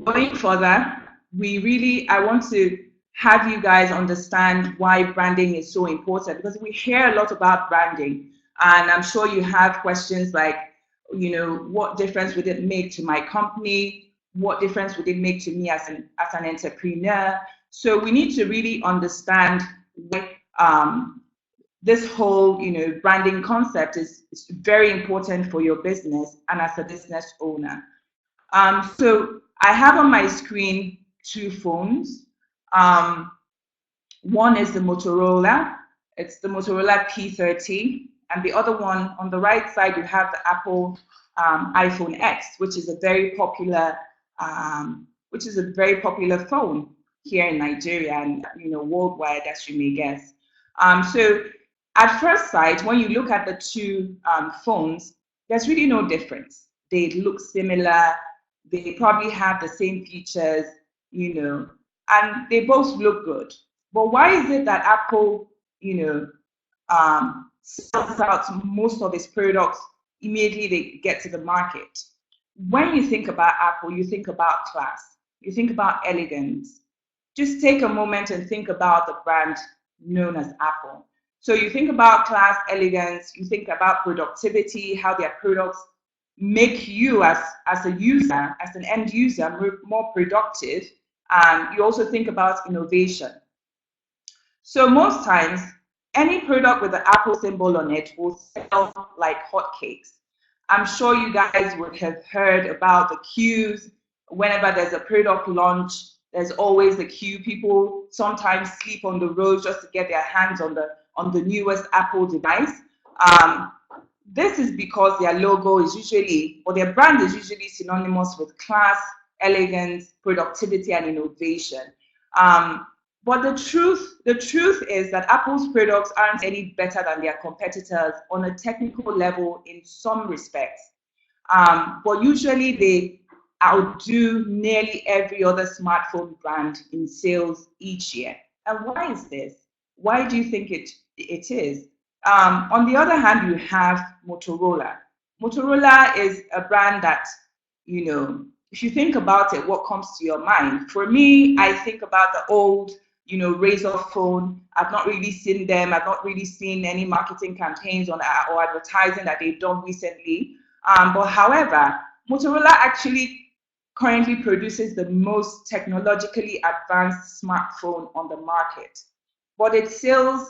Going further, I want to have you guys understand why branding is so important, because we hear a lot about branding, and I'm sure you have questions like, what difference would it make to my company? What difference would it make to me as an entrepreneur? So we need to really understand why this whole branding concept is very important for your business and as a business owner. So I have on my screen two phones. One is the Motorola. It's the Motorola P30, and the other one on the right side you have the Apple iPhone X, which is a very popular phone here in Nigeria and worldwide, as you may guess. So at first sight, when you look at the two phones, there's really no difference. They look similar. They probably have the same features, and they both look good. But why is it that Apple, sells out most of its products immediately they get to the market? When you think about Apple, you think about class, you think about elegance. Just take a moment and think about the brand known as Apple. So you think about class, elegance, you think about productivity, how their products make you as a user, as an end user, more productive. You also think about innovation. So most times, any product with the Apple symbol on it will sell like hotcakes. I'm sure you guys would have heard about the queues. Whenever there's a product launch, there's always a queue. People sometimes sleep on the road just to get their hands on the newest Apple device. This is because their logo is usually, or their brand is usually synonymous with class, elegance, productivity, and innovation. But the truth is that Apple's products aren't any better than their competitors on a technical level in some respects. But usually they outdo nearly every other smartphone brand in sales each year. And why is this? Why do you think it is? On the other hand, you have Motorola. Motorola is a brand that, if you think about it, what comes to your mind? For me, I think about the old, Razor phone. I've not really seen them. I've not really seen any marketing campaigns or advertising that they've done recently. But however, Motorola actually currently produces the most technologically advanced smartphone on the market. But its sales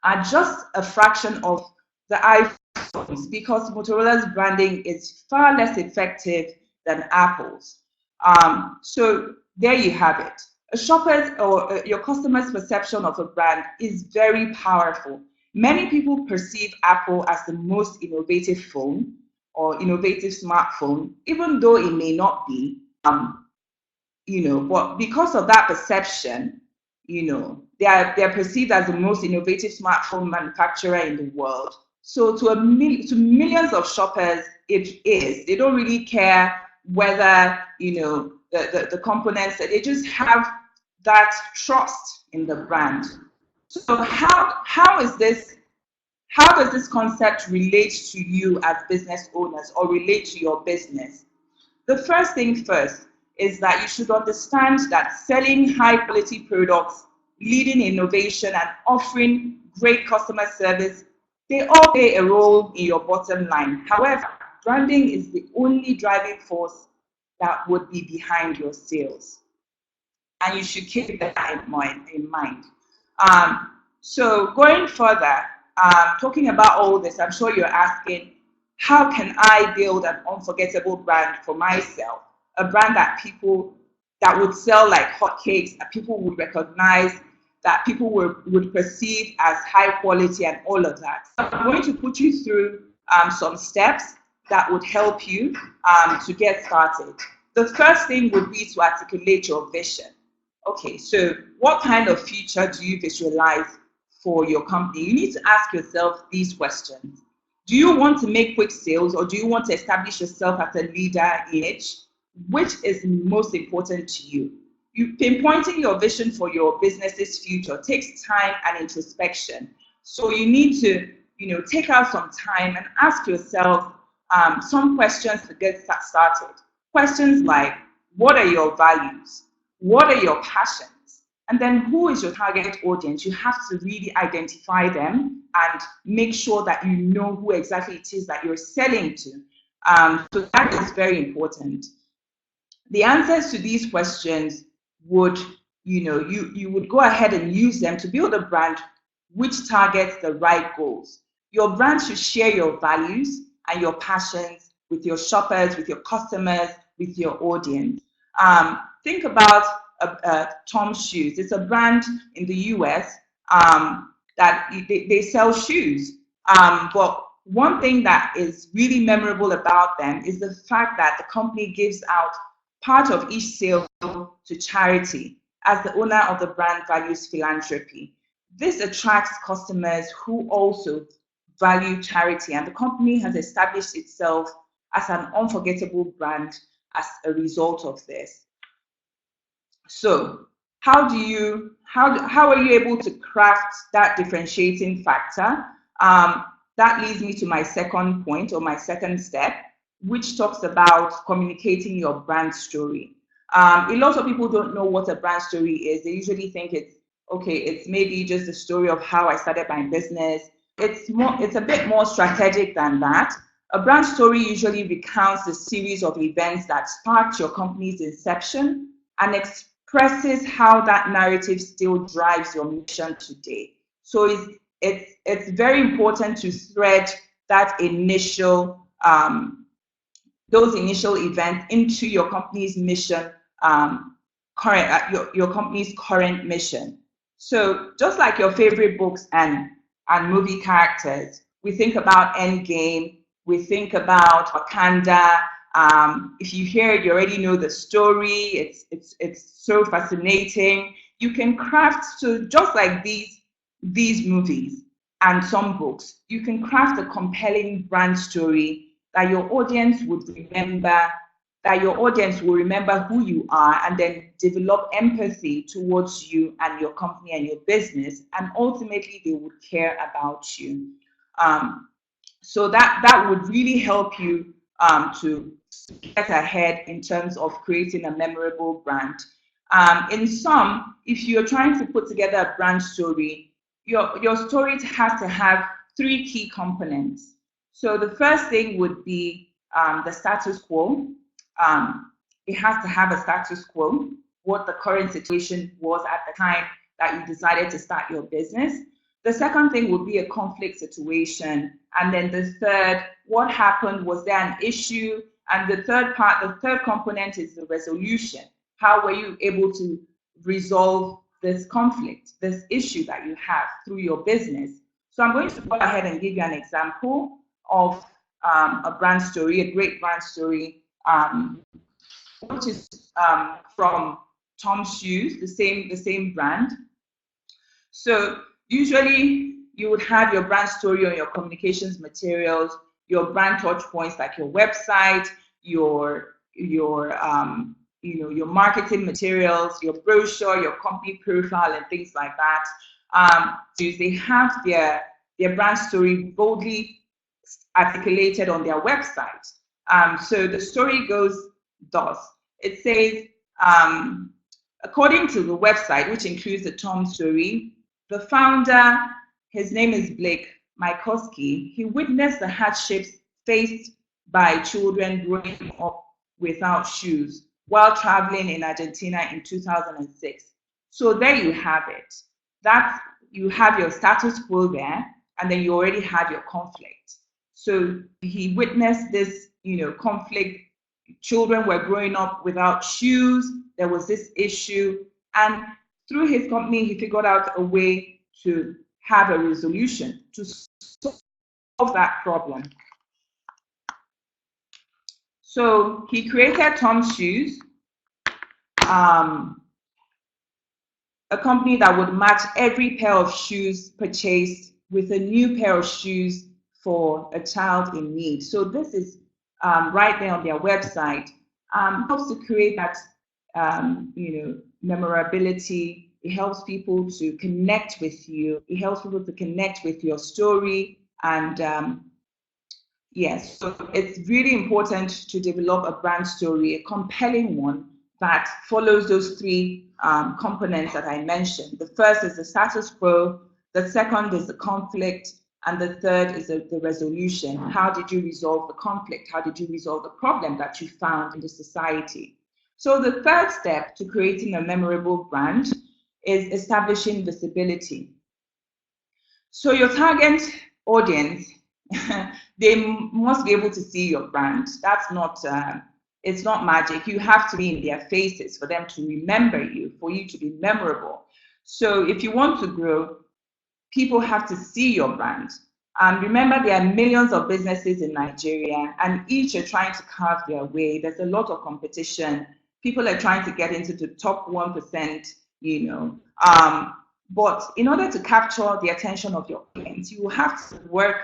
are just a fraction of the iPhones because Motorola's branding is far less effective than Apple's. So there you have it. A shopper's or your customer's perception of a brand is very powerful. Many people perceive Apple as the most innovative phone or innovative smartphone, even though it may not be. But because of that perception, they're perceived as the most innovative smartphone manufacturer in the world. So to millions of shoppers, it is. They don't really care whether the components. They just have that trust in the brand. So how does this concept relate to you as business owners or relate to your business? The first thing first is that you should understand that selling high quality products, leading innovation, and offering great customer service, they all play a role in your bottom line. However, branding is the only driving force that would be behind your sales. And you should keep that in mind. So going further, talking about all this, I'm sure you're asking, how can I build an unforgettable brand for myself? A brand that would sell like hotcakes, that people would recognize, that people would perceive as high quality and all of that. So I'm going to put you through some steps that would help you to get started. The first thing would be to articulate your vision. Okay, so what kind of future do you visualize for your company? You need to ask yourself these questions. Do you want to make quick sales, or do you want to establish yourself as a leader in it? Which is most important to you? Pinpointing your vision for your business's future takes time and introspection. So you need to, take out some time and ask yourself some questions to get started. Questions like, what are your values? What are your passions? And then who is your target audience? You have to really identify them and make sure that you know who exactly it is that you're selling to. So that is very important. The answers to these questions would, you would go ahead and use them to build a brand which targets the right goals. Your brand should share your values and your passions with your shoppers, with your customers, with your audience. Think about Tom's Shoes. It's a brand in the US that they sell shoes. But one thing that is really memorable about them is the fact that the company gives out part of each sale to charity, as the owner of the brand values philanthropy. This attracts customers who also value charity, and the company has established itself as an unforgettable brand as a result of this. So how are you able to craft that differentiating factor? That leads me to my second point, or my second step, which talks about communicating your brand story. A lot of people don't know what a brand story is. They usually think it's maybe just the story of how I started my business. It's a bit more strategic than that. A brand story usually recounts the series of events that sparked your company's inception and expresses how that narrative still drives your mission today. So it's very important to thread that those initial events into your company's mission, your company's current mission. So just like your favorite books and movie characters, we think about Endgame, we think about Wakanda. If you hear it, you already know the story. It's so fascinating. You can craft, so just like these movies and some books, you can craft a compelling brand story that your audience would remember, that your audience will remember who you are, and then develop empathy towards you and your company and your business, and ultimately they would care about you. So that would really help you to get ahead in terms of creating a memorable brand. In sum, if you're trying to put together a brand story, your story has to have 3 key components. So the first thing would be the status quo. It has to have a status quo, what the current situation was at the time that you decided to start your business. The second thing would be a conflict situation. And then the third, what happened? Was there an issue? And the third component is the resolution. How were you able to resolve this conflict, this issue that you have through your business? So I'm going to go ahead and give you an example of a brand story, a great brand story, which is from Tom's Shoes, the same brand. So usually you would have your brand story on your communications materials, your brand touch points like your website, your marketing materials, your brochure, your company profile, and things like that. So they have their brand story boldly articulated on their website. So the story goes thus. It says, according to the website, which includes the Tom story, the founder, his name is Blake Mycoskie, he witnessed the hardships faced by children growing up without shoes while traveling in Argentina in 2006. So there you have it. You have your status quo there, and then you already have your conflict. So he witnessed this, conflict. Children were growing up without shoes. There was this issue, and through his company, he figured out a way to have a resolution to solve that problem. So he created Tom's Shoes, a company that would match every pair of shoes purchased with a new pair of shoes for a child in need. So this is right there on their website. Helps to create that memorability. It helps people to connect with you. It helps people to connect with your story. And yes, so it's really important to develop a brand story, a compelling one that follows those three components that I mentioned. The first is the status quo, the second is the conflict, and the third is the resolution. How did you resolve the conflict? How did you resolve the problem that you found in the society? So the third step to creating a memorable brand is establishing visibility. So your target audience, they must be able to see your brand. That's not, it's not magic. You have to be in their faces for them to remember you, for you to be memorable. So if you want to grow, people have to see your brand. Remember, there are millions of businesses in Nigeria, and each are trying to carve their way. There's a lot of competition. People are trying to get into the top 1%, you know. But in order to capture the attention of your clients, you will have to work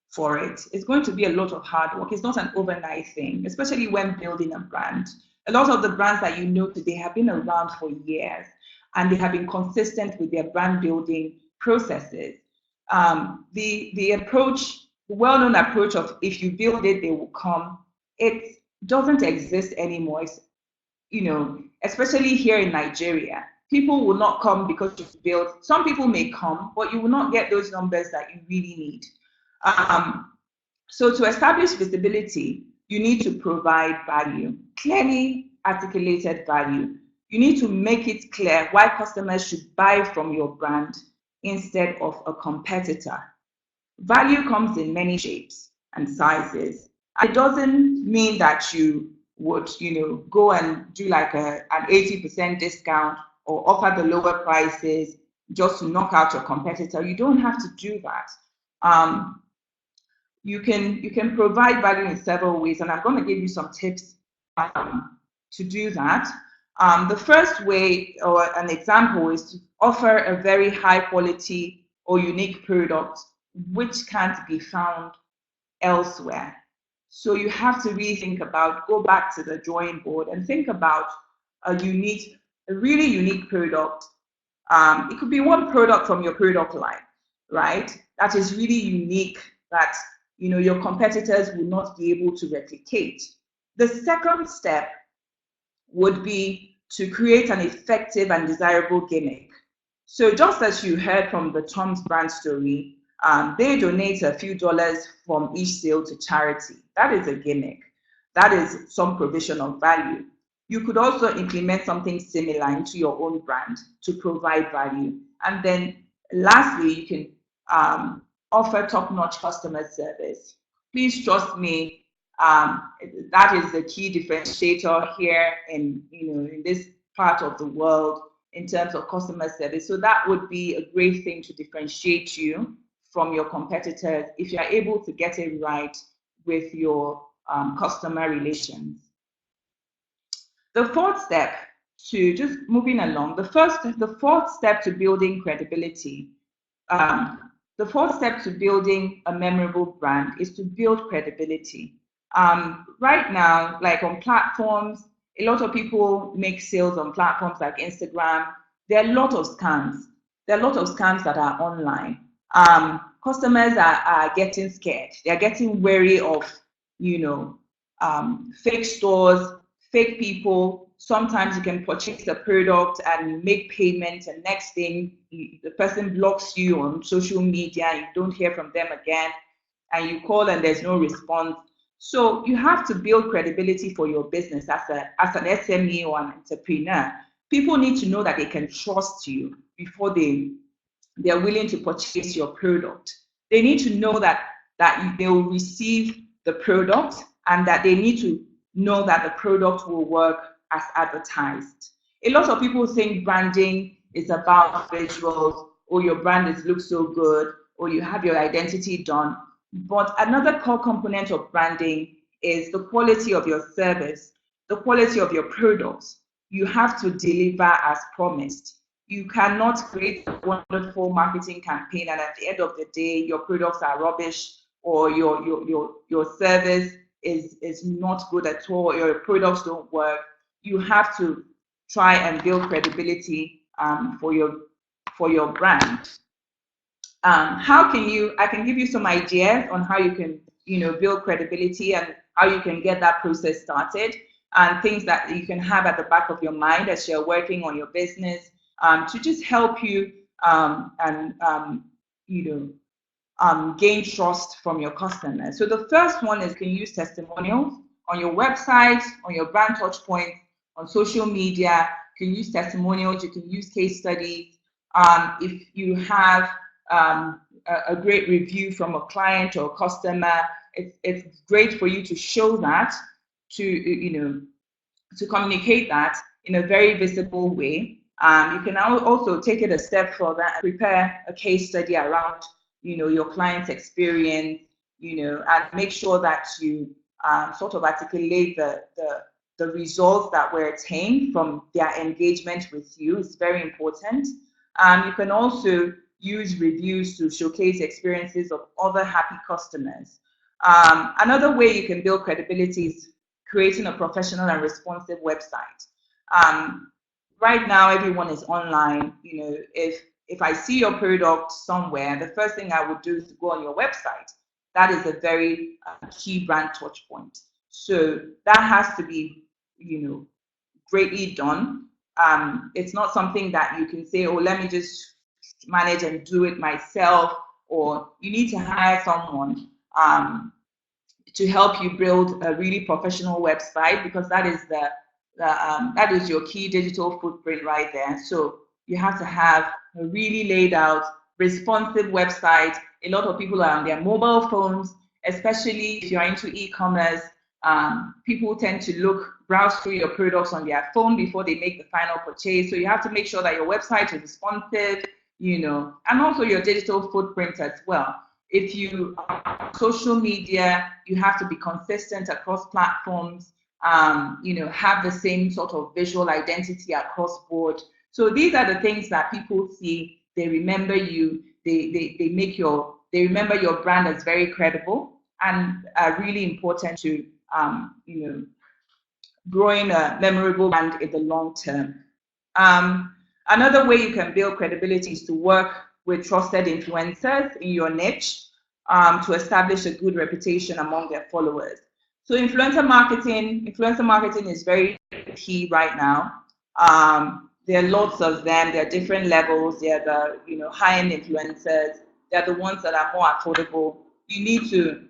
for it. It's going to be a lot of hard work. It's not an overnight thing, especially when building a brand. A lot of the brands that you know today have been around for years, and they have been consistent with their brand building processes. The approach, the well-known approach of if you build it, they will come, it doesn't exist anymore. It's, you know, especially here in Nigeria, people will not come because you've built. Some people may come, but you will not get those numbers that you really need. So to establish visibility, you need to provide value, clearly articulated value. You need to make it clear why customers should buy from your brand instead of a competitor. Value comes in many shapes and sizes. It doesn't mean that you would, you know, go and do like an 80% discount or offer the lower prices just to knock out your competitor. You don't have to do that. You can provide value in several ways, and I'm going to give you some tips to do that. The first way, or an example, is to offer a very high quality or unique product which can't be found elsewhere. So you have to really think about, go back to the drawing board and think about a really unique product. It could be one product from your product line, right? That is really unique, that, you know, your competitors will not be able to replicate. The second step would be to create an effective and desirable gimmick. So just as you heard from the Tom's brand story, they donate a few dollars from each sale to charity. That is a gimmick. That is some provision of value. You could also implement something similar into your own brand to provide value. And then lastly, you can offer top-notch customer service. Please trust me, that is the key differentiator here in this part of the world in terms of customer service. So that would be a great thing to differentiate you from your competitors if you're able to get it right with your customer relations. The fourth step, to just moving along, the fourth step to building credibility. The fourth step to building a memorable brand is to build credibility. Right now, like on platforms, a lot of people make sales on platforms like Instagram. There are a lot of scams. There are a lot of scams that are online. Customers are getting scared. They are getting wary of, fake stores, fake people. Sometimes you can purchase a product and make payments, and next thing, the person blocks you on social media, and you don't hear from them again, and you call and there's no response. So you have to build credibility for your business as an SME or an entrepreneur. People need to know that they can trust you before they're willing to purchase your product. They need to know that they will receive the product, and that they need to know that the product will work as advertised. A lot of people think branding is about visuals, or your brand looks so good, or you have your identity done. But another core component of branding is the quality of your service, the quality of your products. You have to deliver as promised. You cannot create a wonderful marketing campaign and at the end of the day, your products are rubbish, or your service is not good at all, or your products don't work. You have to try and build credibility for your brand. I can give you some ideas on how you can, build credibility and how you can get that process started. and things that you can have at the back of your mind as you're working on your business, to just help you and you know, gain trust from your customers. So the first one is, you can use testimonials on your website, on your brand touch points, on social media. You can use testimonials, you can use case studies. If you have a great review from a client or a customer, it's great for you to show that, to, you know, to communicate that in a very visible way. You can also take it a step further and prepare a case study around, you know, your client's experience, you know, and make sure that you sort of articulate the results that were attained from their engagement with you. Is very important. You can also use reviews to showcase experiences of other happy customers. Another way you can build credibility is creating a professional and responsive website. Right now, everyone is online. You know, if I see your product somewhere, the first thing I would do is to go on your website. That is a very key brand touch point. So that has to be, you know, greatly done. It's not something that you can say, oh, let me just manage and do it myself, or you need to hire someone to help you build a really professional website, because that is that is your key digital footprint right there. So you have to have a really laid out, responsive website. A lot of people are on their mobile phones, especially if you're into e-commerce. People tend to browse through your products on their phone before they make the final purchase. So you have to make sure that your website is responsive, you know, and also your digital footprint as well. If you are social media, you have to be consistent across platforms, you know, have the same sort of visual identity across board. So these are the things that people see, they remember you, they remember your brand as very credible, and are really important to, you know, growing a memorable brand in the long term. Another way you can build credibility is to work with trusted influencers in your niche to establish a good reputation among their followers. So influencer marketing is very key right now. There are lots of them. There are different levels. There are the, you know, high-end influencers. They're the ones that are more affordable. You need to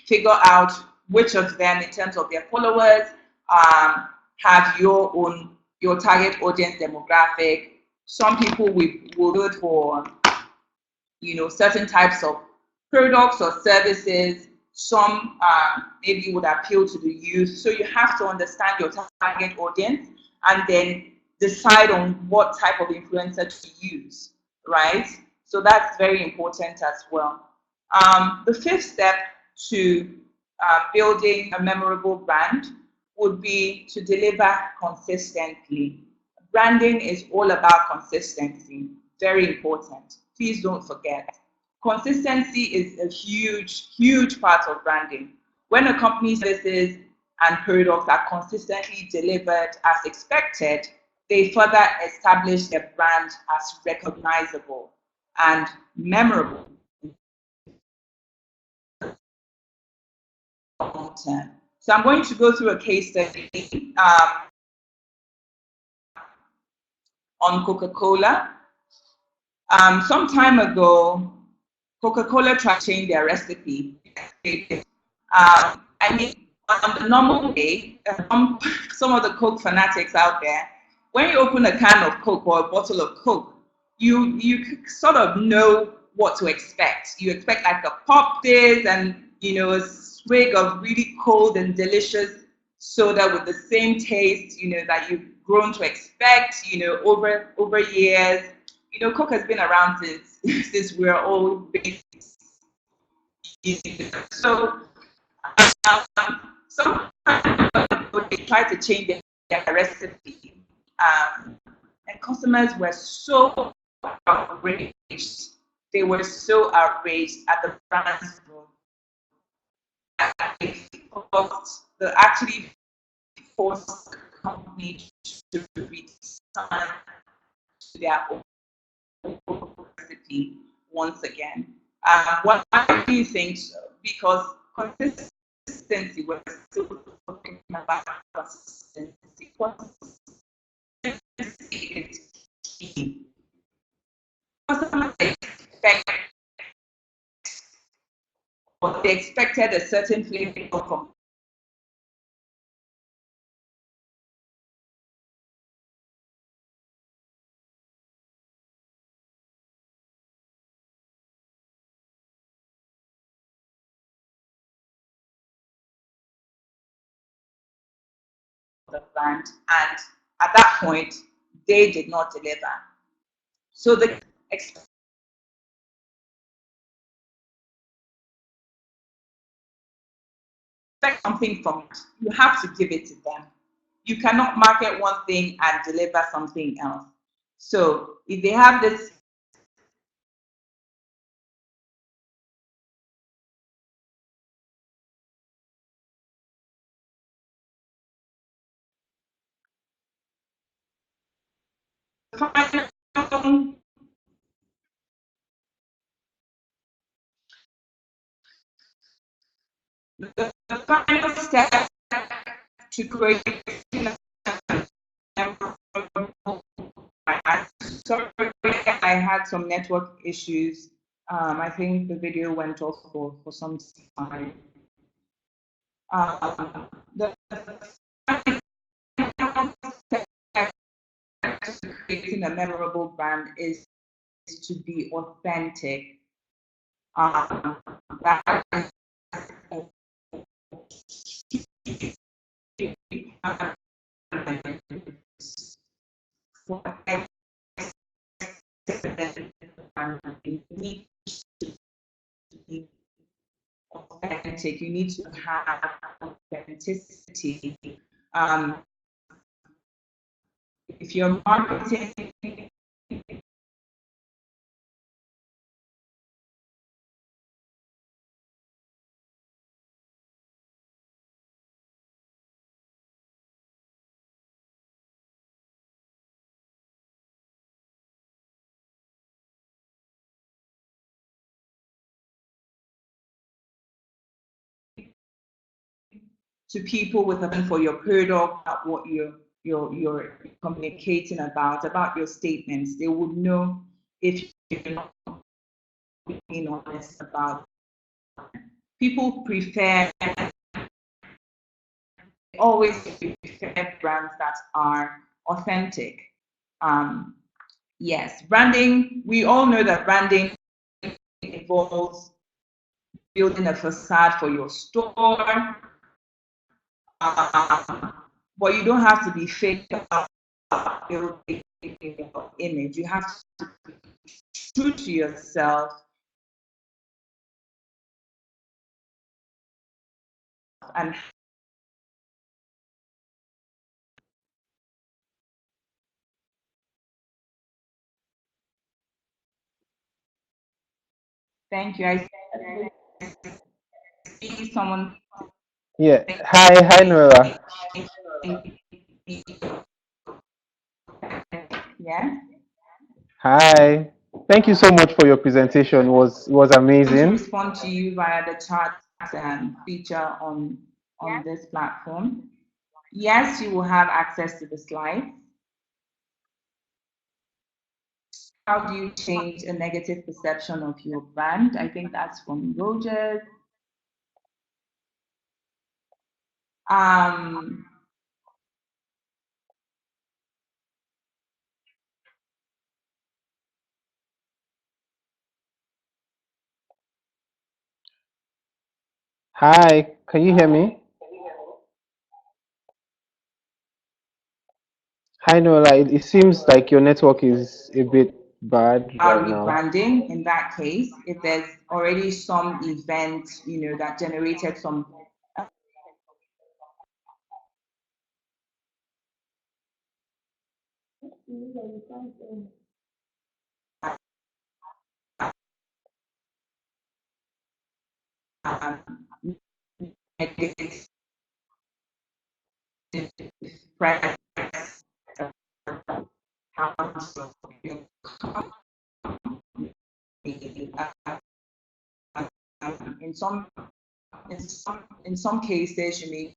figure out which of them, in terms of their followers, have your target audience demographic. Some people will do it for, you know, certain types of products or services. Some maybe would appeal to the youth. So you have to understand your target audience and then decide on what type of influencer to use, right? So that's very important as well. The fifth step to building a memorable brand would be to deliver consistently. Branding is all about consistency. Very important. Please don't forget. Consistency is a huge, huge part of branding. When a company's services and products are consistently delivered as expected, they further establish their brand as recognizable and memorable long term. So I'm going to go through a case study on Coca-Cola. Some time ago, Coca-Cola tried to change their recipe. I mean, on the normal day, some of the Coke fanatics out there, when you open a can of Coke or a bottle of Coke, you sort of know what to expect. You expect like a pop this and, you know, a swig of really cold and delicious soda with the same taste, you know, that you've grown to expect, you know, over years. You know, Coke has been around since we're all babies. So some they tried to change their recipe, and customers were so outraged. They were so outraged at the brand's growth. They actually forced the company to return to their own recipe once again. Why do you think so? Because consistency consistency. We're still talking about consistency. Consistency is key. Customers expect, or they expected a certain flavor from the brand, and at that point, they did not deliver. So the expect something from it. You have to give it to them. You cannot market one thing and deliver something else. So if they have this final, the final step to creating a memorable brand. Sorry, I had some network issues. I think the video went off for some time. The to creating a memorable brand is to be authentic. That is for you need to be authentic. You need to have authenticity. If you're marketing, to people with a for your product, what you're communicating about your statements, they would know if you're not being honest about it. People always prefer brands that are authentic. Yes, branding, we all know that branding involves building a facade for your store, but you don't have to be fake about building your image. You have to be true to yourself and thank you. I see someone. Yeah. Hi, Noella. Yeah. Hi. Thank you so much for your presentation. It was I'm going to amazing. respond to you via the chat feature on this platform. Yes, you will have access to the slides. How do you change a negative perception of your brand? I think that's from Rogers. Um, Hi. Can you hear me? Hi, Noella. It seems like your network is a bit bad right now. rebranding in that case, if there's already some event, that generated some um, negative press in some in some cases, you may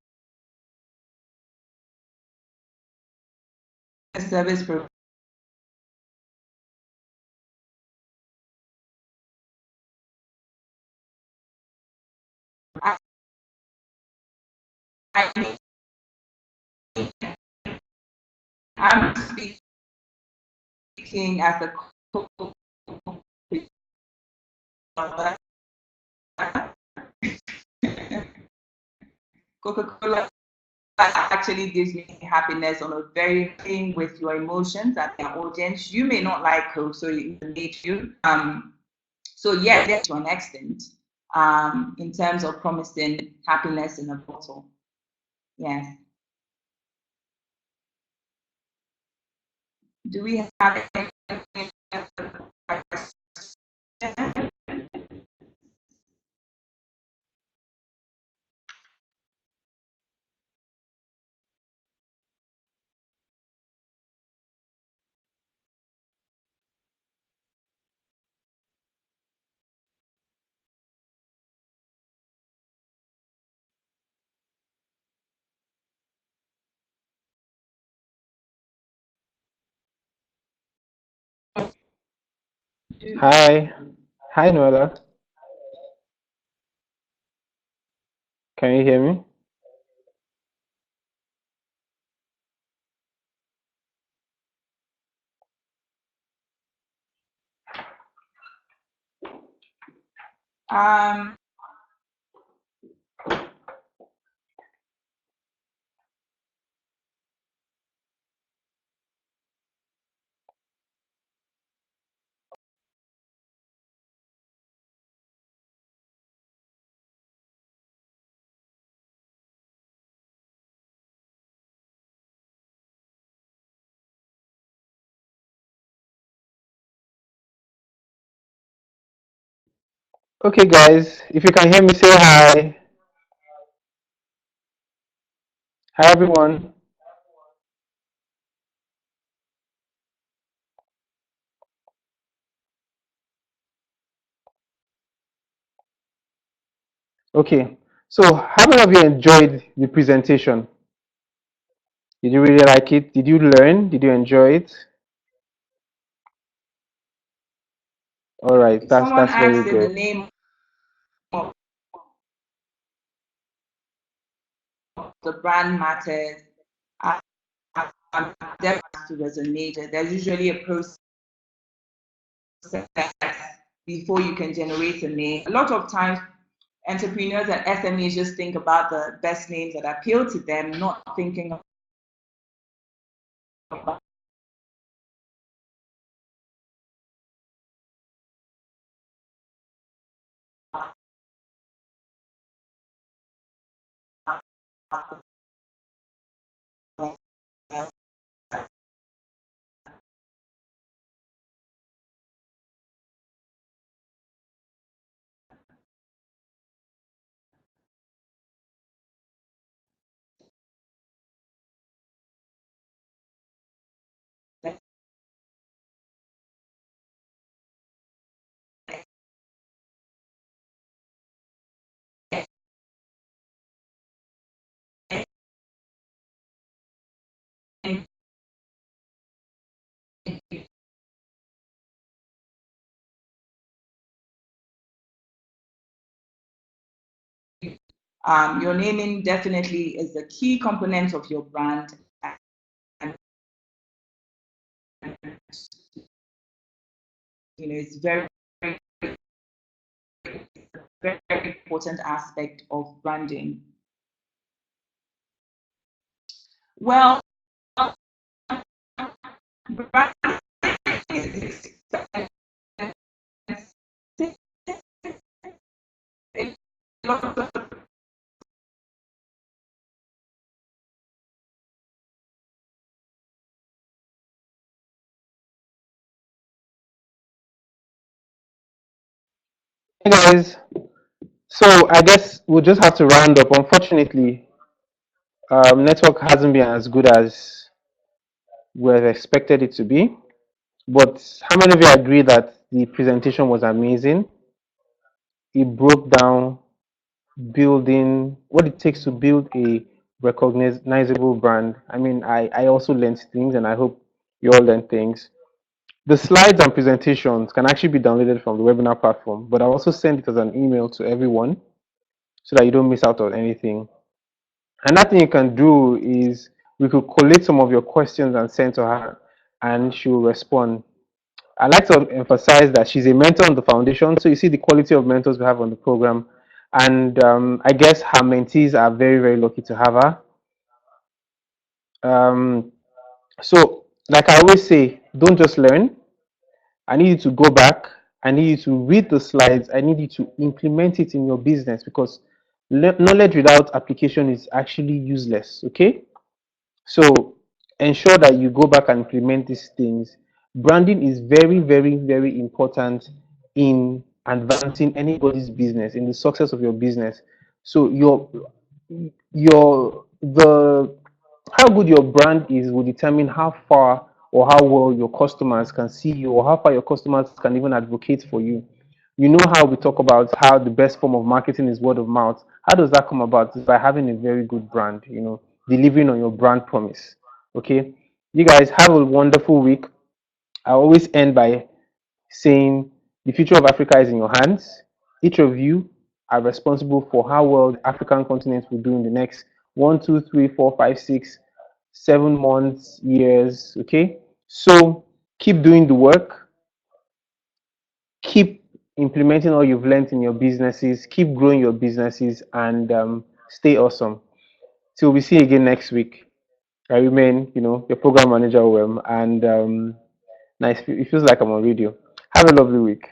a service provider. I'm speaking as a Coca-Cola actually gives me happiness on a very thing with your emotions and your audience. You may not like Coke, so it need you. So yeah, to an extent, in terms of promising happiness in a bottle. Yes. Do we have any questions? Hi. Hi, Noella. Can you hear me? Um, Okay, guys, if you can hear me, say hi. Hi, everyone. Okay, so how many of you enjoyed the presentation? Did you really like it? Did you learn? Did you enjoy it? All right, if someone that's very asks if the good. name of the brand matters, them to resonate. There's usually a process before you can generate a name. A lot of times, entrepreneurs and SMEs just think about the best names that appeal to them, not thinking about your naming definitely is a key component of your brand. And it's very, very important aspect of branding. Well, branding is Hey, guys, so I guess we'll just have to round up. Unfortunately, network hasn't been as good as we had expected it to be. But how many of you agree that the presentation was amazing? It broke down building, what it takes to build a recognizable brand. I mean, I also learned things, and I hope you all learned things. The slides and presentations can actually be downloaded from the webinar platform, but I'll also send it as an email to everyone so that you don't miss out on anything. Another thing you can do is we could collate some of your questions and send to her, and she will respond. I like to emphasize that she's a mentor on the foundation, so you see the quality of mentors we have on the program, and I guess her mentees are very, very lucky to have her. Um, so, like I always say, don't just learn. I need you to go back. I need you to read the slides. I need you to implement it in your business because knowledge without application is actually useless. Okay. So ensure that you go back and implement these things. Branding is very, very, very important in advancing anybody's business, in the success of your business. So your the how good your brand is will determine how far or how well your customers can see you or how far your customers can even advocate for you. You know how we talk about how the best form of marketing is word of mouth. How does that come about? It's by having a very good brand, delivering on your brand promise. Okay. You guys have a wonderful week. I always end by saying the future of Africa is in your hands. Each of you are responsible for how well the African continent will do in the next 1, 2, 3, 4, 5, 6, 7 months, years. Okay. So keep doing the work, keep implementing all you've learned in your businesses, keep growing your businesses, and stay awesome. Till we see you again next week. I remain, your program manager, and nice. It feels like I'm on radio. Have a lovely week.